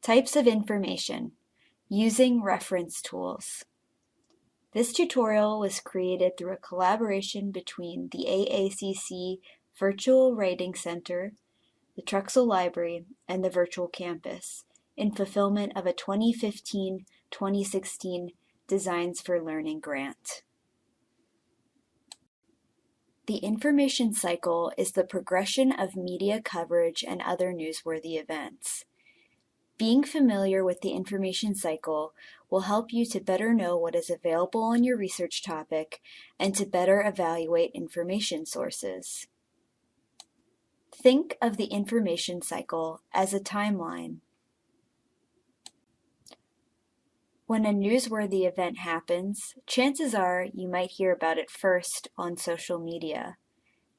Types of information. Using reference tools. This tutorial was created through a collaboration between the AACC Virtual Writing Center, the Truxal Library, and the Virtual Campus in fulfillment of a 2015-2016 Designs for Learning grant. The information cycle is the progression of media coverage and other newsworthy events. Being familiar with the information cycle will help you to better know what is available on your research topic and to better evaluate information sources. Think of the information cycle as a timeline. When a newsworthy event happens, chances are you might hear about it first on social media,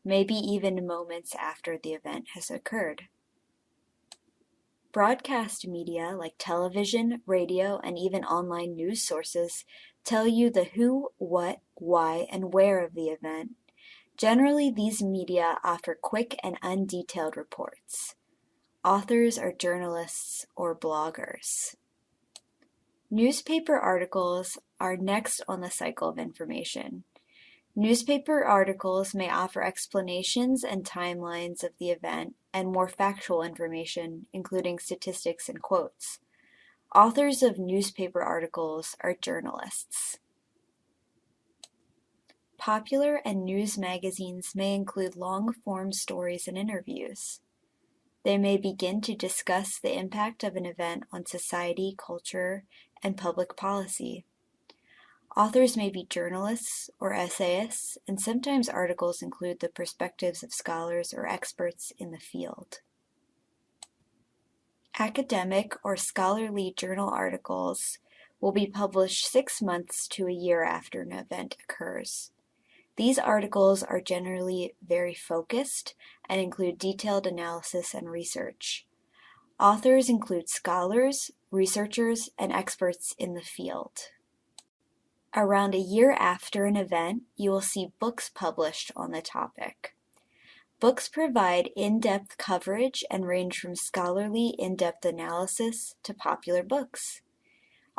maybe even moments after the event has occurred. Broadcast media like television, radio, and even online news sources tell you the who, what, why, and where of the event. Generally, these media offer quick and undetailed reports. Authors are journalists or bloggers. Newspaper articles are next on the cycle of information. Newspaper articles may offer explanations and timelines of the event and more factual information, including statistics and quotes. Authors of newspaper articles are journalists. Popular and news magazines may include long-form stories and interviews. They may begin to discuss the impact of an event on society, culture, and public policy. Authors may be journalists or essayists, and sometimes articles include the perspectives of scholars or experts in the field. Academic or scholarly journal articles will be published 6 months to a year after an event occurs. These articles are generally very focused and include detailed analysis and research. Authors include scholars, researchers, and experts in the field. Around a year after an event, you will see books published on the topic. Books provide in-depth coverage and range from scholarly in-depth analysis to popular books.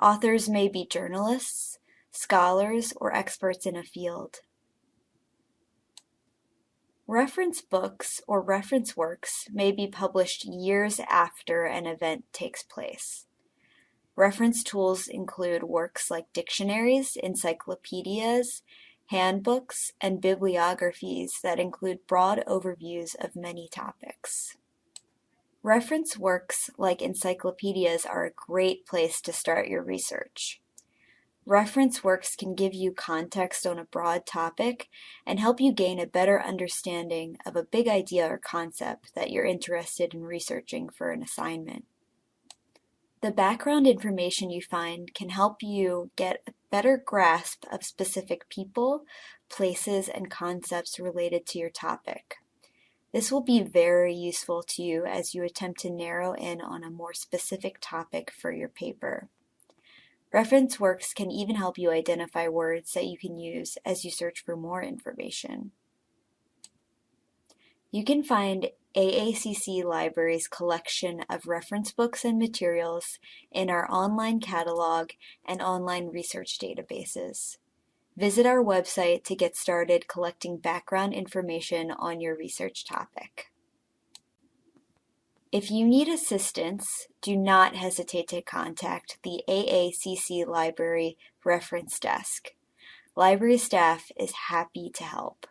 Authors may be journalists, scholars, or experts in a field. Reference books or reference works may be published years after an event takes place. Reference tools include works like dictionaries, encyclopedias, handbooks, and bibliographies that include broad overviews of many topics. Reference works like encyclopedias are a great place to start your research. Reference works can give you context on a broad topic and help you gain a better understanding of a big idea or concept that you're interested in researching for an assignment. The background information you find can help you get a better grasp of specific people, places, and concepts related to your topic. This will be very useful to you as you attempt to narrow in on a more specific topic for your paper. Reference works can even help you identify words that you can use as you search for more information. You can find AACC Library's collection of reference books and materials in our online catalog and online research databases. Visit our website to get started collecting background information on your research topic. If you need assistance, do not hesitate to contact the AACC Library Reference Desk. Library staff is happy to help.